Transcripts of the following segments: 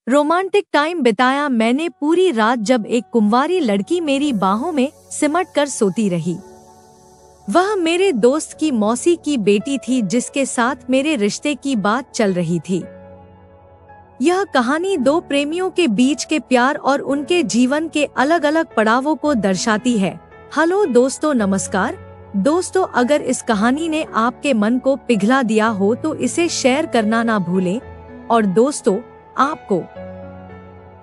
Romantic time बिताया मैंने पूरी रात जब एक कुंवारी लड़की मेरी बाहों में सिमट कर सोती रही। वह मेरे दोस्त की मौसी की बेटी थी जिसके साथ मेरे रिश्ते की बात चल रही थी। यह कहानी दो प्रेमियों के बीच के प्यार और उनके जीवन के अलग अलग पड़ावों को दर्शाती है। हेलो दोस्तों, नमस्कार दोस्तों, अगर इस कहानी ने आपके मन को पिघला दिया हो तो इसे शेयर करना ना भूलें। और दोस्तों, आपको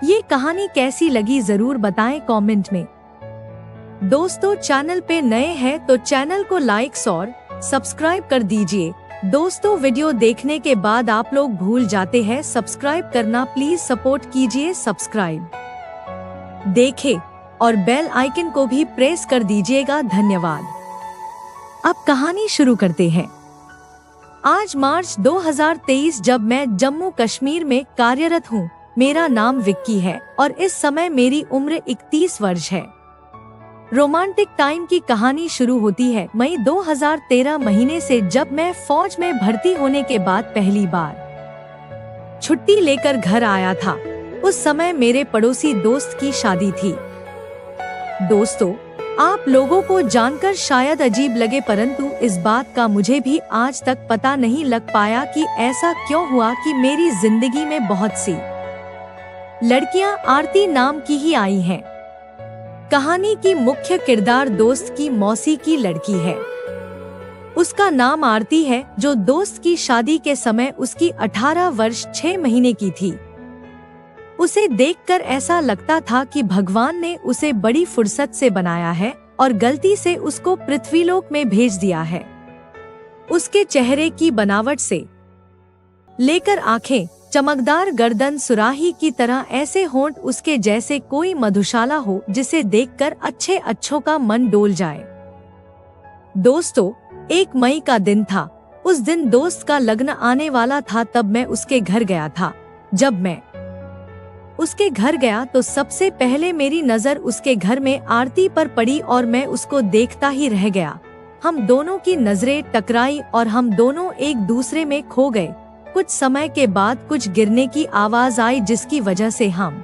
ये कहानी कैसी लगी जरूर बताएं कमेंट में। दोस्तों, चैनल पे नए हैं तो चैनल को लाइक और सब्सक्राइब कर दीजिए। दोस्तों, वीडियो देखने के बाद आप लोग भूल जाते हैं सब्सक्राइब करना, प्लीज सपोर्ट कीजिए। सब्सक्राइब देखें और बेल आइकन को भी प्रेस कर दीजिएगा। धन्यवाद। अब कहानी शुरू करते हैं। आज मार्च 2023 जब मैं जम्मू कश्मीर में कार्यरत हूँ। मेरा नाम विक्की है और इस समय मेरी उम्र 31 वर्ष है। रोमांटिक टाइम की कहानी शुरू होती है मई 2013 महीने से, जब मैं फौज में भर्ती होने के बाद पहली बार छुट्टी लेकर घर आया था। उस समय मेरे पड़ोसी दोस्त की शादी थी। दोस्तों, आप लोगों को जानकर शायद अजीब लगे, परंतु इस बात का मुझे भी आज तक पता नहीं लग पाया कि ऐसा क्यों हुआ कि मेरी जिंदगी में बहुत सी लड़कियां आरती नाम की ही आई हैं। कहानी की मुख्य किरदार दोस्त की मौसी की लड़की है। उसका नाम आरती है, जो दोस्त की शादी के समय उसकी 18 वर्ष 6 महीने की थी। उसे देखकर ऐसा लगता था कि भगवान ने उसे बड़ी फुर्सत से बनाया है और गलती से उसको पृथ्वीलोक में भेज दिया है। उसके चेहरे की बनावट से लेकर आंखें, चमकदार गर्दन, सुराही की तरह ऐसे होंठ, उसके जैसे कोई मधुशाला हो जिसे देखकर अच्छों का मन डोल जाए। दोस्तों, 1 मई का दिन था। उस दिन दोस्त का लग्न आने वाला था। तब मैं उसके घर गया था। जब मैं उसके घर गया तो सबसे पहले मेरी नजर उसके घर में आरती पर पड़ी और मैं उसको देखता ही रह गया। हम दोनों की नजरें टकराई और हम दोनों एक दूसरे में खो गए। कुछ समय के बाद कुछ गिरने की आवाज आई, जिसकी वजह से हम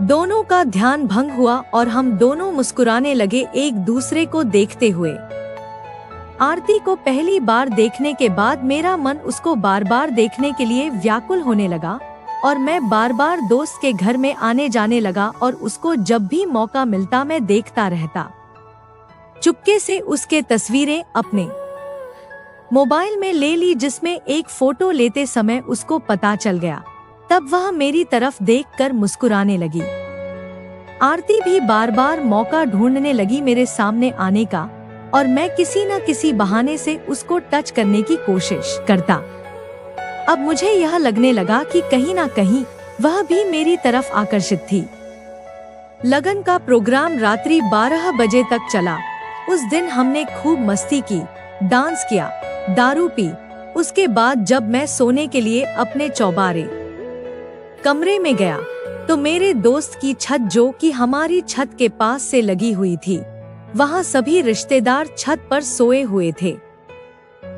दोनों का ध्यान भंग हुआ और हम दोनों मुस्कुराने लगे एक दूसरे को देखते हुए। आरती को पहली बार देखने के बाद मेरा मन उसको बार बार देखने के लिए व्याकुल होने लगा और मैं बार बार दोस्त के घर में आने जाने लगा और उसको जब भी मौका मिलता मैं देखता रहता। चुपके से उसके तस्वीरें अपने मोबाइल में ले ली, जिसमें एक फोटो लेते समय उसको पता चल गया। तब वह मेरी तरफ देखकर मुस्कुराने लगी। आरती भी बार बार मौका ढूंढने लगी मेरे सामने आने का और मैं किसी न किसी बहाने से उसको टच करने की कोशिश करता। अब मुझे यह लगने लगा कि कहीं ना कहीं वह भी मेरी तरफ आकर्षित थी। लगन का प्रोग्राम रात्रि 12 बजे तक चला। उस दिन हमने खूब मस्ती की, डांस किया, दारू पी। उसके बाद जब मैं सोने के लिए अपने चौबारे कमरे में गया तो मेरे दोस्त की छत, जो कि हमारी छत के पास से लगी हुई थी, वहाँ सभी रिश्तेदार छत पर सोए हुए थे।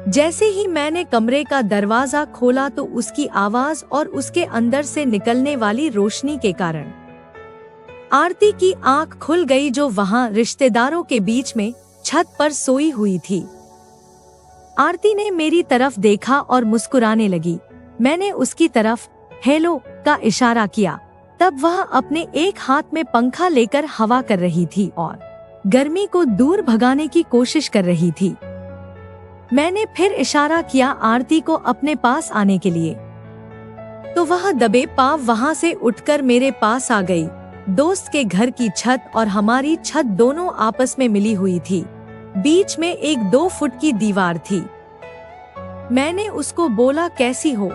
जैसे ही मैंने कमरे का दरवाजा खोला तो उसकी आवाज और उसके अंदर से निकलने वाली रोशनी के कारण आरती की आंख खुल गई, जो वहां रिश्तेदारों के बीच में छत पर सोई हुई थी। आरती ने मेरी तरफ देखा और मुस्कुराने लगी। मैंने उसकी तरफ हेलो का इशारा किया। तब वह अपने एक हाथ में पंखा लेकर हवा कर रही थी और गर्मी को दूर भगाने की कोशिश कर रही थी। मैंने फिर इशारा किया आरती को अपने पास आने के लिए, तो वह दबे पांव वहां से उठकर मेरे पास आ गई। दोस्त के घर की छत और हमारी छत दोनों आपस में मिली हुई थी। बीच में एक 2 फुट की दीवार थी। मैंने उसको बोला, कैसी हो?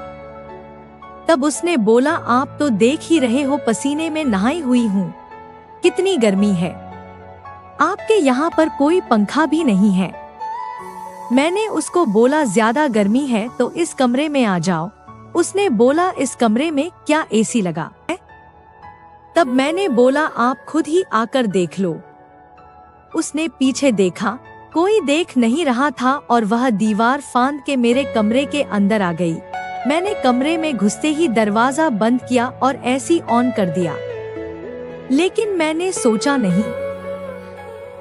तब उसने बोला, आप तो देख ही रहे हो, पसीने में नहाई हुई हूँ, कितनी गर्मी है। आपके यहाँ पर कोई पंखा भी नहीं है। मैंने उसको बोला, ज्यादा गर्मी है तो इस कमरे में आ जाओ। उसने बोला, इस कमरे में क्या एसी लगा है? तब मैंने बोला, आप खुद ही आकर देख लो। उसने पीछे देखा, कोई देख नहीं रहा था और वह दीवार फांद के मेरे कमरे के अंदर आ गई। मैंने कमरे में घुसते ही दरवाजा बंद किया और एसी ऑन कर दिया। लेकिन मैंने सोचा नहीं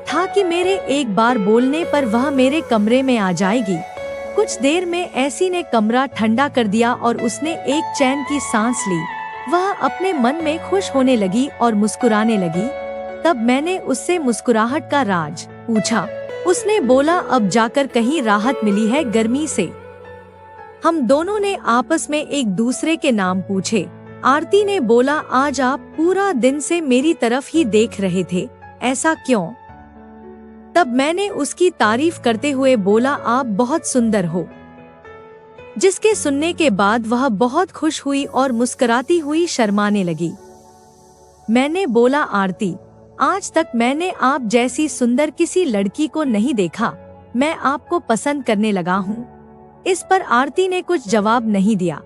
था कि मेरे एक बार बोलने पर वह मेरे कमरे में आ जाएगी। कुछ देर में एसी ने कमरा ठंडा कर दिया और उसने एक चैन की सांस ली। वह अपने मन में खुश होने लगी और मुस्कुराने लगी। तब मैंने उससे मुस्कुराहट का राज पूछा। उसने बोला, अब जाकर कहीं राहत मिली है गर्मी से। हम दोनों ने आपस में एक दूसरे के नाम पूछे। आरती ने बोला, आज आप पूरा दिन से मेरी तरफ ही देख रहे थे, ऐसा क्यों? तब मैंने उसकी तारीफ करते हुए बोला, आप बहुत सुंदर हो। जिसके सुनने के बाद वह बहुत खुश हुई और मुस्कुराती हुई शर्माने लगी। मैंने बोला, आरती, आज तक मैंने आप जैसी सुंदर किसी लड़की को नहीं देखा। मैं आपको पसंद करने लगा हूँ। इस पर आरती ने कुछ जवाब नहीं दिया।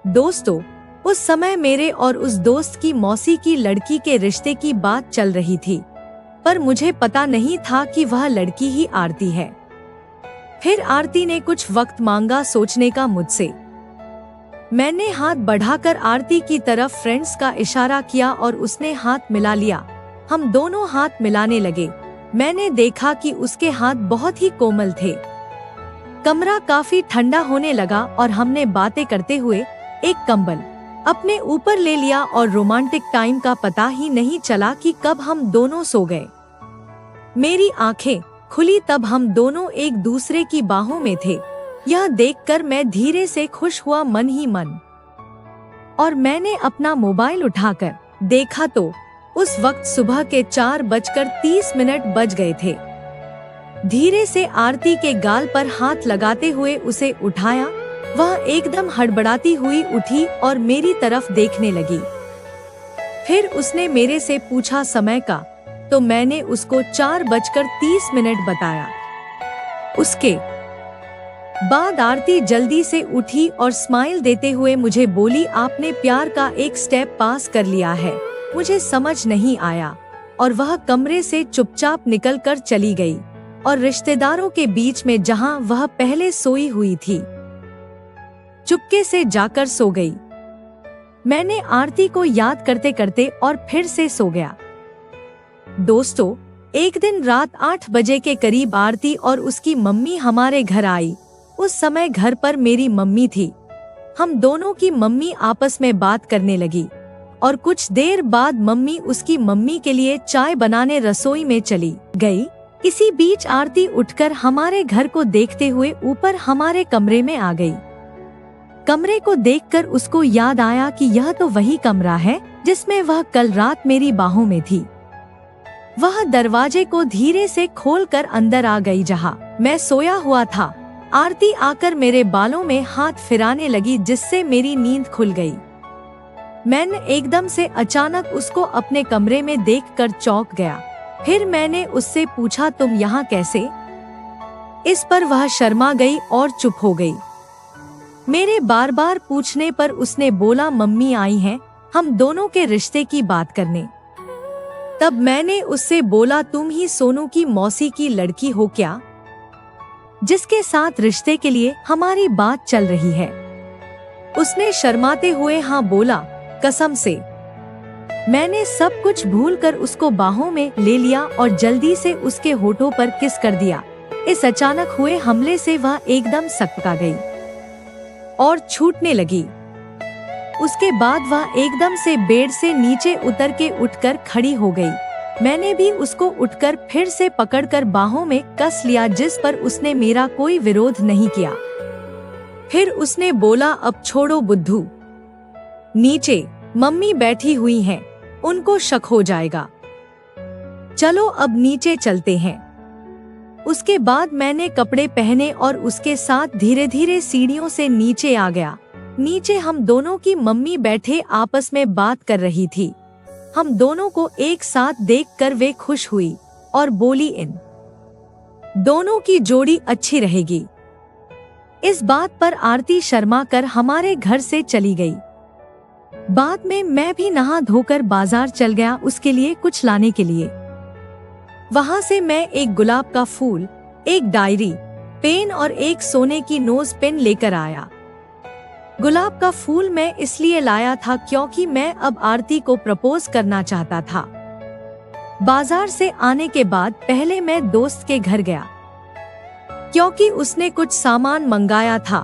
दोस्तों, उस समय मेरे और उस दोस्त की मौसी की लड़की के रिश्ते की बात चल रही थी, पर मुझे पता नहीं था कि वह लड़की ही आरती है। फिर आरती ने कुछ वक्त मांगा सोचने का मुझसे। मैंने हाथ बढ़ाकर आरती की तरफ फ्रेंड्स का इशारा किया और उसने हाथ मिला लिया। हम दोनों हाथ मिलाने लगे। मैंने देखा कि उसके हाथ बहुत ही कोमल थे। कमरा काफी ठंडा होने लगा और हमने बातें करते हुए एक कंबल अपने ऊपर ले लिया और रोमांटिक टाइम का पता ही नहीं चला कि कब हम दोनों सो गए। मेरी आंखें खुली तब हम दोनों एक दूसरे की बाहों में थे। यह देखकर मैं धीरे से खुश हुआ मन ही मन, और मैंने अपना मोबाइल उठाकर देखा तो उस वक्त सुबह के 4:30 बज गए थे। धीरे से आरती के गाल पर हाथ लगाते हुए उसे उठाया। वह एकदम हड़बड़ाती हुई उठी और मेरी तरफ देखने लगी। फिर उसने मेरे से पूछा समय का, तो मैंने उसको 4:30 बताया। उसके बाद आरती जल्दी से उठी और स्माइल देते हुए मुझे बोली, आपने प्यार का एक स्टेप पास कर लिया है। मुझे समझ नहीं आया और वह कमरे से चुपचाप निकलकर चली गई और रिश्तेदारों के बीच में जहां वह पहले सोई हुई थी, चुपके से जाकर सो गई। मैंने आरती को याद करते करते और फिर से सो गया। दोस्तों, एक दिन रात 8 बजे के करीब आरती और उसकी मम्मी हमारे घर आई। उस समय घर पर मेरी मम्मी थी। हम दोनों की मम्मी आपस में बात करने लगी और कुछ देर बाद मम्मी उसकी मम्मी के लिए चाय बनाने रसोई में चली गई। इसी बीच आरती उठकर हमारे घर को देखते हुए ऊपर हमारे कमरे में आ गई। कमरे को देखकर उसको याद आया कि यह तो वही कमरा है जिसमें वह कल रात मेरी बाहों में थी। वह दरवाजे को धीरे से खोलकर अंदर आ गई जहां मैं सोया हुआ था। आरती आकर मेरे बालों में हाथ फिराने लगी, जिससे मेरी नींद खुल गई। मैंने एकदम से अचानक उसको अपने कमरे में देखकर चौंक गया। फिर मैंने उससे पूछा, तुम यहाँ कैसे? इस पर वह शर्मा गई और चुप हो गई। मेरे बार बार पूछने पर उसने बोला, मम्मी आई हैं हम दोनों के रिश्ते की बात करने। तब मैंने उससे बोला, तुम ही सोनू की मौसी की लड़की हो क्या, जिसके साथ रिश्ते के लिए हमारी बात चल रही है? उसने शर्माते हुए हाँ बोला, कसम से। मैंने सब कुछ भूलकर उसको बाहों में ले लिया और जल्दी से उसके होठों पर किस कर दिया। इस अचानक हुए हमले से वह एकदम सकपका गई और छूटने लगी। उसके बाद वह एकदम से बेड से नीचे उतर के उठकर खड़ी हो गई। मैंने भी उसको उठकर फिर से पकड़कर बाहों में कस लिया, जिस पर उसने मेरा कोई विरोध नहीं किया। फिर उसने बोला, अब छोड़ो बुद्धू, नीचे मम्मी बैठी हुई हैं, उनको शक हो जाएगा। चलो अब नीचे चलते हैं। उसके बाद मैंने कपड़े पहने और उसके साथ धीरे धीरे सीढ़ियों से नीचे आ गया। नीचे हम दोनों की मम्मी बैठे आपस में बात कर रही थी। हम दोनों को एक साथ देखकर वे खुश हुई और बोली, इन दोनों की जोड़ी अच्छी रहेगी। इस बात पर आरती शर्मा कर हमारे घर से चली गई। बाद में मैं भी नहा धोकर बाजार चल गया उसके लिए कुछ लाने के लिए। वहां से मैं एक गुलाब का फूल, एक डायरी, पेन और एक सोने की नोज पेन लेकर आया। गुलाब का फूल मैं इसलिए लाया था क्योंकि मैं अब आरती को प्रपोज करना चाहता था। बाजार से आने के बाद पहले मैं दोस्त के घर गया क्योंकि उसने कुछ सामान मंगाया था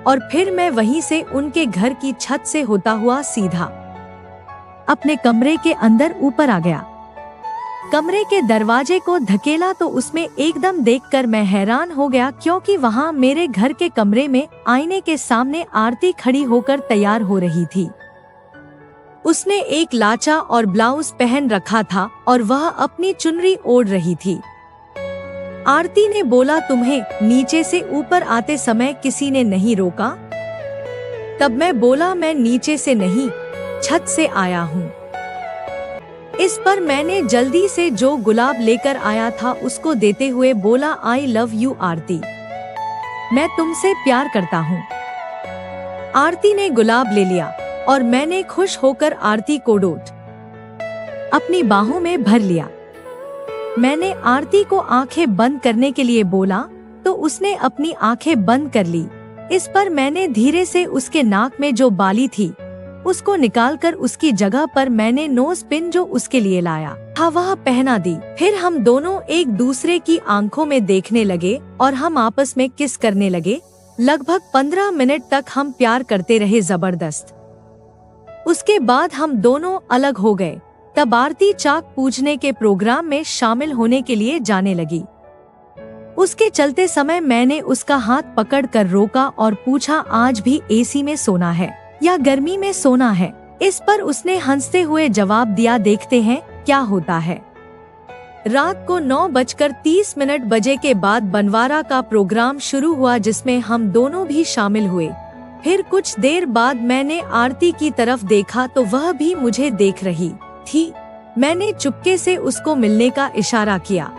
और फिर मैं वहीं से उनके घर की छत से होता हुआ सीधा अपने कमरे के अंदर ऊपर आ गया। कमरे के दरवाजे को धकेला तो उसमें एकदम देखकर मैं हैरान हो गया क्योंकि वहाँ मेरे घर के कमरे में आईने के सामने आरती खड़ी होकर तैयार हो रही थी। उसने एक लाचा और ब्लाउज पहन रखा था और वह अपनी चुनरी ओढ़ रही थी। आरती ने बोला, तुम्हें नीचे से ऊपर आते समय किसी ने नहीं रोका? तब मैं बोला, मैं नीचे से नहीं, छत से आया हूँ। इस पर मैंने जल्दी से जो गुलाब लेकर आया था उसको देते हुए बोला, आई लव यू आरती, मैं तुमसे प्यार करता हूँ। आरती ने गुलाब ले लिया और मैंने खुश होकर आरती को अपनी बाहों में भर लिया। मैंने आरती को आंखें बंद करने के लिए बोला तो उसने अपनी आंखें बंद कर ली। इस पर मैंने धीरे से उसके नाक में जो बाली थी उसको निकालकर उसकी जगह पर मैंने नोज पिन जो उसके लिए लाया था वह पहना दी। फिर हम दोनों एक दूसरे की आंखों में देखने लगे और हम आपस में किस करने लगे। लगभग 15 मिनट तक हम प्यार करते रहे जबरदस्त। उसके बाद हम दोनों अलग हो गए। तब आरती चाक पूजने के प्रोग्राम में शामिल होने के लिए जाने लगी। उसके चलते समय मैंने उसका हाथ पकड़कर रोका और पूछा, आज भी एसी में सोना है या गर्मी में सोना है? इस पर उसने हंसते हुए जवाब दिया, देखते हैं क्या होता है। रात को 9:30 बजे के बाद बनवारा का प्रोग्राम शुरू हुआ जिसमें हम दोनों भी शामिल हुए। फिर कुछ देर बाद मैंने आरती की तरफ देखा तो वह भी मुझे देख रही थी। मैंने चुपके से उसको मिलने का इशारा किया।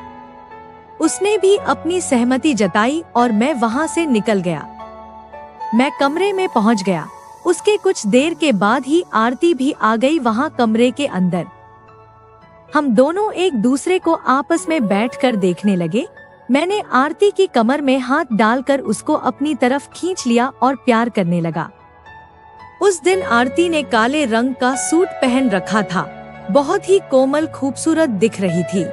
उसने भी अपनी सहमति जताई और मैं वहां से निकल गया। मैं कमरे में पहुंच गया। उसके कुछ देर के बाद ही आरती भी आ गई वहां कमरे के अंदर। हम दोनों एक दूसरे को आपस में बैठकर देखने लगे। मैंने आरती की कमर में हाथ डालकर उसको अपनी तरफ खींच लिया और प्यार करने लगा। उस दिन आरती ने काले रंग का सूट पहन रखा था। बहुत ही कोमल खूबसूरत दिख रही थी।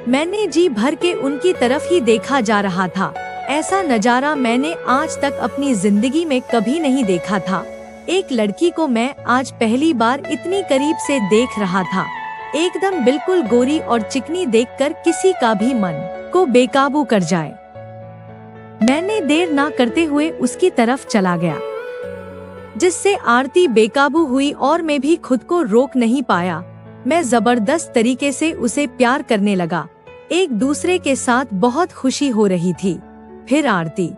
मैंने जी भर के उनकी तरफ ही देखा जा रहा था। ऐसा नजारा मैंने आज तक अपनी जिंदगी में कभी नहीं देखा था। एक लड़की को मैं आज पहली बार इतनी करीब से देख रहा था। एकदम बिल्कुल गोरी और चिकनी देखकर किसी का भी मन को बेकाबू कर जाए। मैंने देर ना करते हुए उसकी तरफ चला गया, जिससे आरती बेकाबू हुई और मैं भी खुद को रोक नहीं पाया। मैं जबरदस्त तरीके से उसे प्यार करने लगा। एक दूसरे के साथ बहुत खुशी हो रही थी। फिर आरती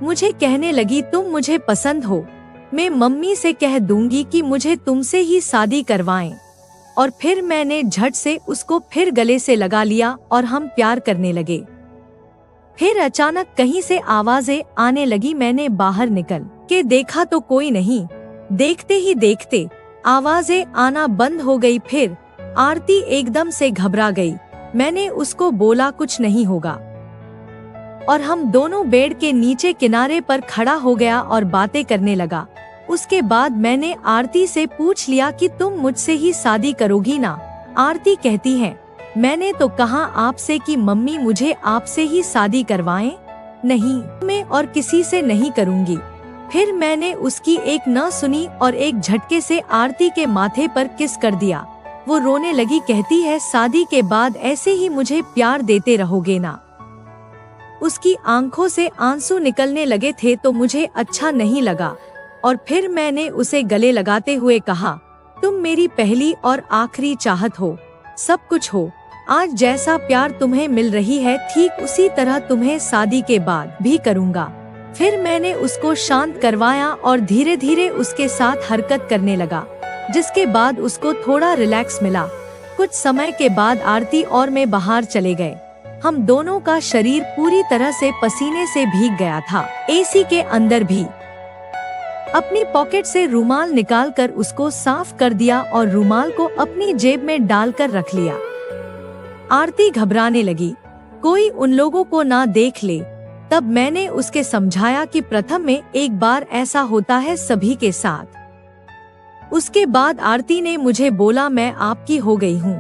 मुझे कहने लगी, तुम मुझे पसंद हो, मैं मम्मी से कह दूंगी कि मुझे तुमसे ही शादी करवाएं। और फिर मैंने झट से उसको फिर गले से लगा लिया और हम प्यार करने लगे। फिर अचानक कहीं से आवाजें आने लगी। मैंने बाहर निकल के देखा तो कोई नहीं। देखते ही देखते आवाजें आना बंद हो गई। फिर आरती एकदम से घबरा गई। मैंने उसको बोला, कुछ नहीं होगा, और हम दोनों बेड के नीचे किनारे पर खड़ा हो गया और बातें करने लगा। उसके बाद मैंने आरती से पूछ लिया कि तुम मुझसे ही शादी करोगी ना? आरती कहती है, मैंने तो कहा आपसे कि मम्मी मुझे आपसे ही शादी करवाएं। नहीं, मैं और किसी से नहीं करूंगी। फिर मैंने उसकी एक न सुनी और एक झटके से आरती के माथे पर किस कर दिया। वो रोने लगी। कहती है, शादी के बाद ऐसे ही मुझे प्यार देते रहोगे ना? उसकी आंखों से आंसू निकलने लगे थे तो मुझे अच्छा नहीं लगा और फिर मैंने उसे गले लगाते हुए कहा, तुम मेरी पहली और आखिरी चाहत हो, सब कुछ हो। आज जैसा प्यार तुम्हें मिल रही है ठीक उसी तरह तुम्हें शादी के बाद भी करूँगा। फिर मैंने उसको शांत करवाया और धीरे धीरे उसके साथ हरकत करने लगा, जिसके बाद उसको थोड़ा रिलैक्स मिला। कुछ समय के बाद आरती और मैं बाहर चले गए। हम दोनों का शरीर पूरी तरह से पसीने से भीग गया था। एसी के अंदर भी अपनी पॉकेट से रुमाल निकालकर उसको साफ कर दिया और रुमाल को अपनी जेब में डालकर रख लिया। आरती घबराने लगी, कोई उन लोगों को ना देख ले। तब मैंने उसके समझाया कि प्रथम में एक बार ऐसा होता है सभी के साथ। उसके बाद आरती ने मुझे बोला, मैं आपकी हो गई हूँ,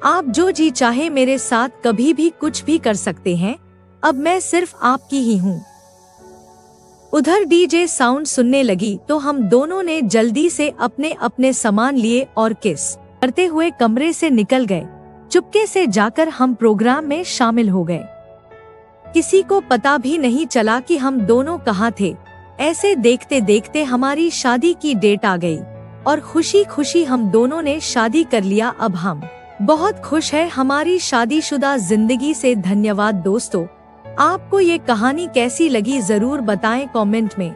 आप जो जी चाहे मेरे साथ कभी भी कुछ भी कर सकते हैं, अब मैं सिर्फ आपकी ही हूँ। उधर डीजे साउंड सुनने लगी तो हम दोनों ने जल्दी से अपने अपने सामान लिए और किस करते हुए कमरे से निकल गए। चुपके से जाकर हम प्रोग्राम में शामिल हो गए। किसी को पता भी नहीं चला कि हम दोनों कहाँ थे। ऐसे देखते देखते हमारी शादी की डेट आ गई और खुशी खुशी हम दोनों ने शादी कर लिया। अब हम बहुत खुश है हमारी शादीशुदा जिंदगी से। धन्यवाद दोस्तों, आपको ये कहानी कैसी लगी जरूर बताएं कमेंट में।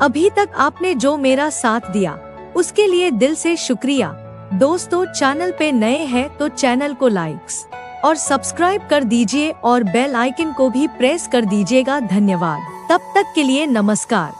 अभी तक आपने जो मेरा साथ दिया उसके लिए दिल से शुक्रिया। दोस्तों, चैनल पे नए हैं तो चैनल को लाइक्स और सब्सक्राइब कर दीजिए और बेल आइकन को भी प्रेस कर दीजिएगा। धन्यवाद। तब तक के लिए नमस्कार।